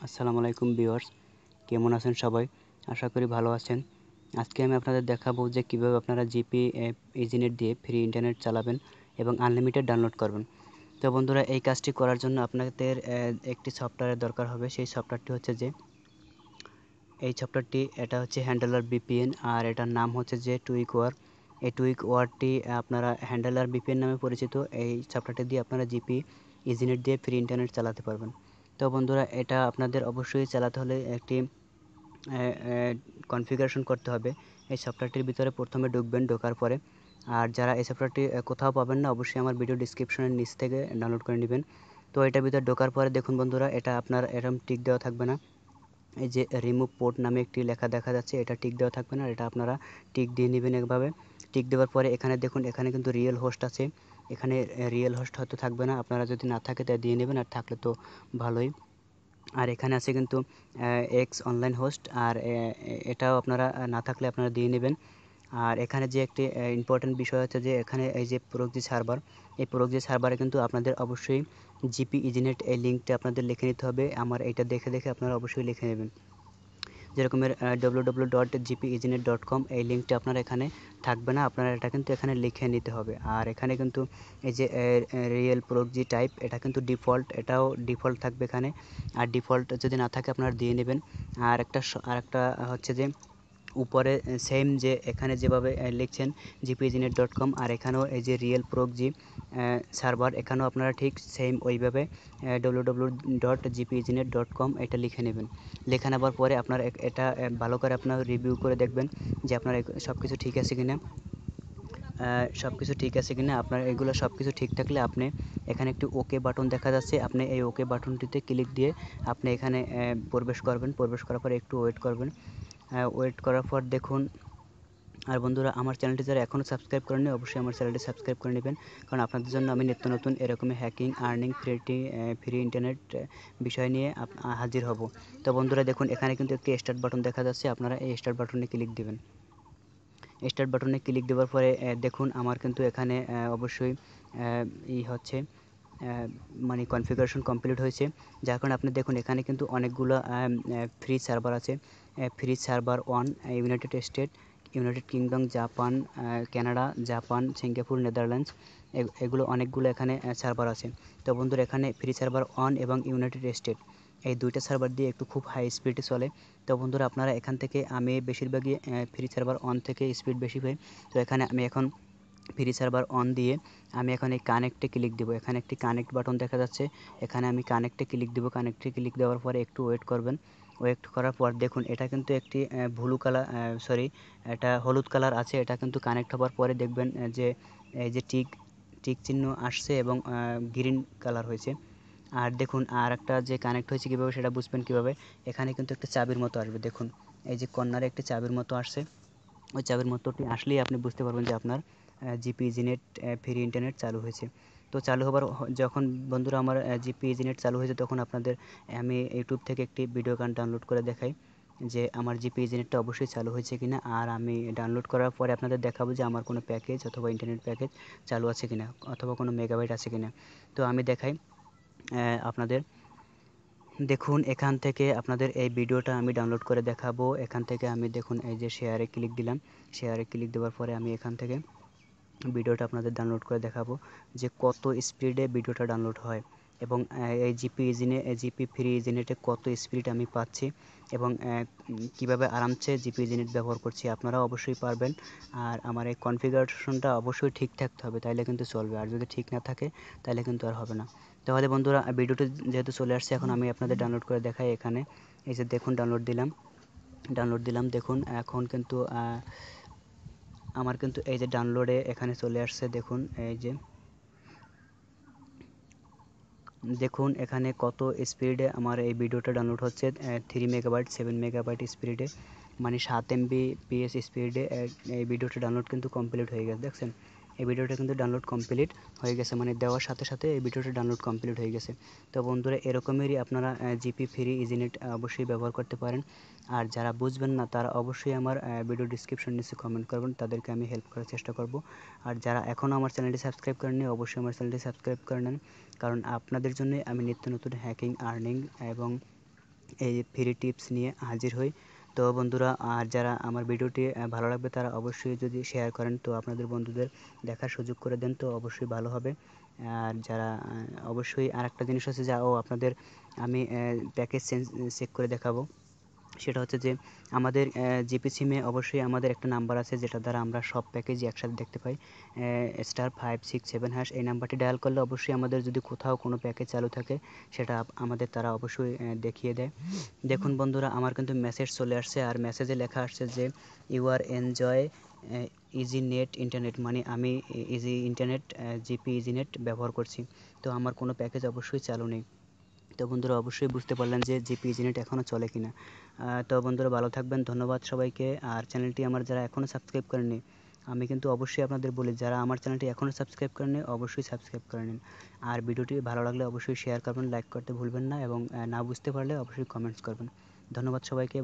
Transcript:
আসসালামু আলাইকুম ভিউয়ার্স, কেমন আছেন সবাই? আশা করি ভালো আছেন। আজকে আমি আপনাদের দেখাবো যে কিভাবে আপনারা জিপি ইজিনেট দিয়ে ফ্রি ইন্টারনেট চালাবেন এবং আনলিমিটেড ডাউনলোড করবেন। তো বন্ধুরা, এই কাজটি করার জন্য আপনাদের একটি সফটওয়্যারের দরকার হবে। সেই সফটওয়্যারটি হচ্ছে যে এটা হচ্ছে হ্যান্ডলার ভিপিএন, আর এটার নাম হচ্ছে যে টুইকওয়ার। এই টুইকওয়ারটি আপনারা হ্যান্ডলার ভিপিএন নামে পরিচিত। এই সফটওয়্যারটি দিয়ে আপনারা জিপি ইজিনেট দিয়ে ফ্রি ইন্টারনেট চালাতে পারবেন। তো বন্ধুরা, এটা আপনাদের অবশ্যই চালাতে হলে একটি কনফিগারেশন করতে হবে। এই সফটওয়্যারটির ভিতরে প্রথমে ঢুকবেন, ঢোকার পরে আর যারা এই সফটওয়্যারটি কোথাও পাবেন না, অবশ্যই আমার ভিডিও ডিসক্রিপশনের নিচ থেকে ডাউনলোড করে নেবেন। তো এটার ভিতরে ঢোকার পরে দেখুন বন্ধুরা, এটা আপনার এরকম টিক দেওয়া থাকবে না। এই যে রিমুভ পোর্ট নামে একটি লেখা দেখা যাচ্ছে, এটা টিক দেওয়া থাকবে না, এটা আপনারা টিক দিয়ে নেবেন একভাবে। টিক দেওয়ার পরে এখানে দেখুন, এখানে কিন্তু রিয়েল হোস্ট আছে। এখানে রিয়েল হোস্ট হয়তো থাকবে না, আপনারা যদি না থাকে তা দিয়ে নেবেন, আর থাকলে তো ভালোই। আর এখানে আছে কিন্তু এক্স অনলাইন হোস্ট, আর এটাও আপনারা না থাকলে আপনারা দিয়ে নেবেন। আর এখানে যে একটি ইম্পর্টেন্ট বিষয় হচ্ছে যে এখানে এই যে প্রক্সি সার্ভার, এই প্রক্সি সার্ভারে কিন্তু আপনাদের অবশ্যই জিপি ইজিনেট এই লিঙ্কটা আপনাদের লিখে নিতে হবে। আমার এইটা দেখে দেখে আপনারা অবশ্যই লিখে নেবেন। যেরকমের www.gpeginet.com, এই লিঙ্কটা আপনার এখানে থাকবে না, আপনারা এটা কিন্তু এখানে লিখে নিতে হবে। আর এখানে কিন্তু এই যে রিয়েল প্রক্সি টাইপ, এটা কিন্তু ডিফল্ট, এটাও ডিফল্ট থাকবে এখানে। আর ডিফল্ট যদি না থাকে আপনারা দিয়ে নেবেন। আর একটা হচ্ছে যে উপরে সেম যে এখানে যেভাবে লিখছেন gpginet.com, আর এখানেও এই যে রিয়েল প্রক্সি সার্ভার, এখানেও আপনারা ঠিক সেম ওইভাবে www.gpginet.com এটা লিখে নেবেন। লিখে নেবার পরে আপনার এটা ভালো করে আপনার রিভিউ করে দেখবেন যে আপনার সব কিছু ঠিক আছে কিনা। আপনার এগুলো সব কিছু ঠিক থাকলে আপনি এখানে একটি ওকে বাটন দেখা যাচ্ছে, আপনি এই ওকে বাটনটিতে ক্লিক দিয়ে আপনি এখানে প্রবেশ করবেন। প্রবেশ করার পর একটু ওয়েট করবেন। ওয়েট করার পর দেখুন। আর বন্ধুরা, আমার চ্যানেলটি যারা এখনও সাবস্ক্রাইব করেননি, অবশ্যই আমার চ্যানেলটি সাবস্ক্রাইব করে নেবেন, কারণ আপনাদের জন্য আমি নিত্য নতুন এরকমই হ্যাকিং, আর্নিং, ফ্রি ইন্টারনেট বিষয় নিয়ে হাজির হব। তো বন্ধুরা দেখুন, এখানে কিন্তু একটি স্টার্ট বাটন দেখা যাচ্ছে, আপনারা এই স্টার্ট বাটনে ক্লিক দেবেন। স্টার্ট বাটনে ক্লিক দেওয়ার পরে দেখুন আমার কিন্তু এখানে অবশ্যই হচ্ছে মানে কনফিগারেশন কমপ্লিট হয়েছে। যার কারণে আপনি দেখুন এখানে কিন্তু অনেকগুলো ফ্রি সার্ভার আছে। Free server 1 United state, United kingdom, Japan, Canada, Japan, Singapore, Netherlands, এগুলো অনেকগুলো এখানে সার্ভার আছে। তো বন্ধুরা, এখানে ফ্রি সার্ভার 1 এবং ইউনাইটেড স্টেট, এই দুইটা সার্ভার দিয়ে একটু খুব হাই স্পিডে চলে। তো বন্ধুরা, আপনারা এখান থেকে, আমি বেশিরভাগই ফ্রি সার্ভার 1 থেকে স্পিড বেশি পাই। তো এখানে আমি এখন ফ্রি সার্ভার অন দিয়ে আমি এখন এই কানেক্টে ক্লিক দেবো। এখানে একটি কানেক্ট বাটন দেখা যাচ্ছে, এখানে আমি কানেক্টে ক্লিক দেবো। কানেক্টে ক্লিক দেওয়ার পরে একটু ওয়েট করবেন। ওয়েট করার পর দেখুন এটা কিন্তু একটি ব্লু কালার, এটা হলুদ কালার আছে। এটা কিন্তু কানেক্ট হওয়ার পরে দেখবেন যে এই যে টিক টিক চিহ্ন আসছে এবং গ্রিন কালার হয়েছে। আর দেখুন আর একটা যে কানেক্ট হয়েছে কীভাবে সেটা বুঝবেন কীভাবে, এখানে কিন্তু একটা চাবির মতো আসবে। দেখুন এই যে কর্নারে একটি চাবির মতো আসছে, ওই চাবির মতোটি আসলেই আপনি বুঝতে পারবেন যে আপনার জিপি ইজিনেট ফ্রি ইন্টারনেট চালু হয়েছে। তো চালু হবার যখন বন্ধুরা আমার জিপি ইজিনেট চালু হয়েছে, তখন আপনাদের আমি ইউটিউব থেকে একটি ভিডিও গান ডাউনলোড করে দেখাই যে আমার জিপি ইজিনেটটা অবশ্যই চালু হয়েছে কিনা। আর আমি ডাউনলোড করার পরে আপনাদের দেখাবো যে আমার কোনো প্যাকেজ অথবা ইন্টারনেট প্যাকেজ চালু আছে কিনা, অথবা কোনো মেগাবাইট আছে কিনা। তো আমি দেখাই আপনাদের। দেখুন এখান থেকে আপনাদের এই ভিডিওটা আমি ডাউনলোড করে দেখাবো। এখান থেকে আমি দেখুন এই যে শেয়ারে ক্লিক দিলাম। শেয়ারে ক্লিক দেওয়ার পরে আমি এখান থেকে ভিডিওটা আপনাদের ডাউনলোড করে দেখাবো যে কত স্পিডে ভিডিওটা ডাউনলোড হয়, এবং এই জিপি ফ্রি ইজিনেটে কত স্পিড আমি পাচ্ছি, এবং কিভাবে আরামসে জিপি ইজিনেট ব্যবহার করছি। আপনারাও অবশ্যই পারবেন। আর আমার এই কনফিগারেশনটা অবশ্যই ঠিক থাকতে হবে, তাইলে কিন্তু চলবে। আর যদি ঠিক না থাকে তাহলে কিন্তু আর হবে না। তাহলে বন্ধুরা, ভিডিওটি যেহেতু চলে আসছে, এখন আমি আপনাদের ডাউনলোড করে দেখাই। এখানে এই যে দেখুন ডাউনলোড দিলাম। দেখুন এখন কিন্তু আমার কিন্তু এই যে ডাউনলোডে এখানে চলে আসছে। দেখুন এই যে দেখুন এখানে কত স্পিডে আমার এই ভিডিওটা ডাউনলোড হচ্ছে, 3 মেগাবাইট 7 মেগাবাইট স্পিডে, মানে 7 MBps স্পিডে এই ভিডিওটা ডাউনলোড কিন্তু কমপ্লিট হয়ে গেছে। দেখছেন এই ভিডিওটা কিন্তু ডাউনলোড কমপ্লিট হয়ে গেছে, মানে দেওয়ার সাথে সাথে এই ভিডিওটা ডাউনলোড কমপ্লিট হয়ে গেছে। তো বন্ধুরা, এরকমেরই আপনারা জিপি ফ্রি ইজিনেট অবশ্যই ব্যবহার করতে পারেন। আর যারা বুঝবেন না তারা অবশ্যই আমার ভিডিও ডিসক্রিপশন নিচে কমেন্ট করবেন, তাদেরকে আমি হেল্প করার চেষ্টা করব। আর যারা এখনও আমার চ্যানেলটি সাবস্ক্রাইব করেননি, অবশ্যই আমার চ্যানেলটি সাবস্ক্রাইব করে নেন, কারণ আপনাদের জন্য আমি নিত্য নতুন হ্যাকিং, আর্নিং এবং এই ফ্রি টিপস নিয়ে হাজির হই। তো বন্ধুরা, আর যারা আমার ভিডিওটি ভালো লাগবে তারা অবশ্যই যদি শেয়ার করেন তো আপনাদের বন্ধুদের দেখার সুযোগ করে দেন তো অবশ্যই ভালো হবে। আর যারা অবশ্যই আরেকটা জিনিস আছে যা আপনাদের আমি প্যাকেজ চেক করে দেখাবো। সেটা হচ্ছে যে আমাদের জিপি সিমে অবশ্যই আমাদের একটা নাম্বার আছে যেটার দ্বারা আমরা সব প্যাকেজই একসাথে দেখতে পাই। *567# এই নাম্বারটি ডায়াল করলে অবশ্যই আমাদের যদি কোথাও কোনো প্যাকেজ চালু থাকে সেটা আমাদের তারা অবশ্যই দেখিয়ে দেয়। দেখুন বন্ধুরা, আমার কিন্তু মেসেজ চলে আসছে আর মেসেজে লেখা আসছে যে you are enjoy easy net internet, মানে আমি easy internet GP easy net ব্যবহার করছি। তো আমার কোনো প্যাকেজ অবশ্যই চালু নেই। তো বন্ধুরা অবশ্যই বুঝতে পারলেন যে জিপি ইজি নেট এখনও চলে কিনা। তো বন্ধুরা ভালো থাকবেন, ধন্যবাদ সবাইকে। আর চ্যানেলটি আমার যারা এখনও সাবস্ক্রাইব করেননি, আমি কিন্তু অবশ্যই আপনাদের বলি যারা আমার চ্যানেলটি এখনও সাবস্ক্রাইব করেননি অবশ্যই সাবস্ক্রাইব করে নিন। আর ভিডিওটি ভালো লাগলে অবশ্যই শেয়ার করবেন, লাইক করতে ভুলবেন না এবং না বুঝতে পারলে অবশ্যই কমেন্টস করবেন। ধন্যবাদ সবাইকে।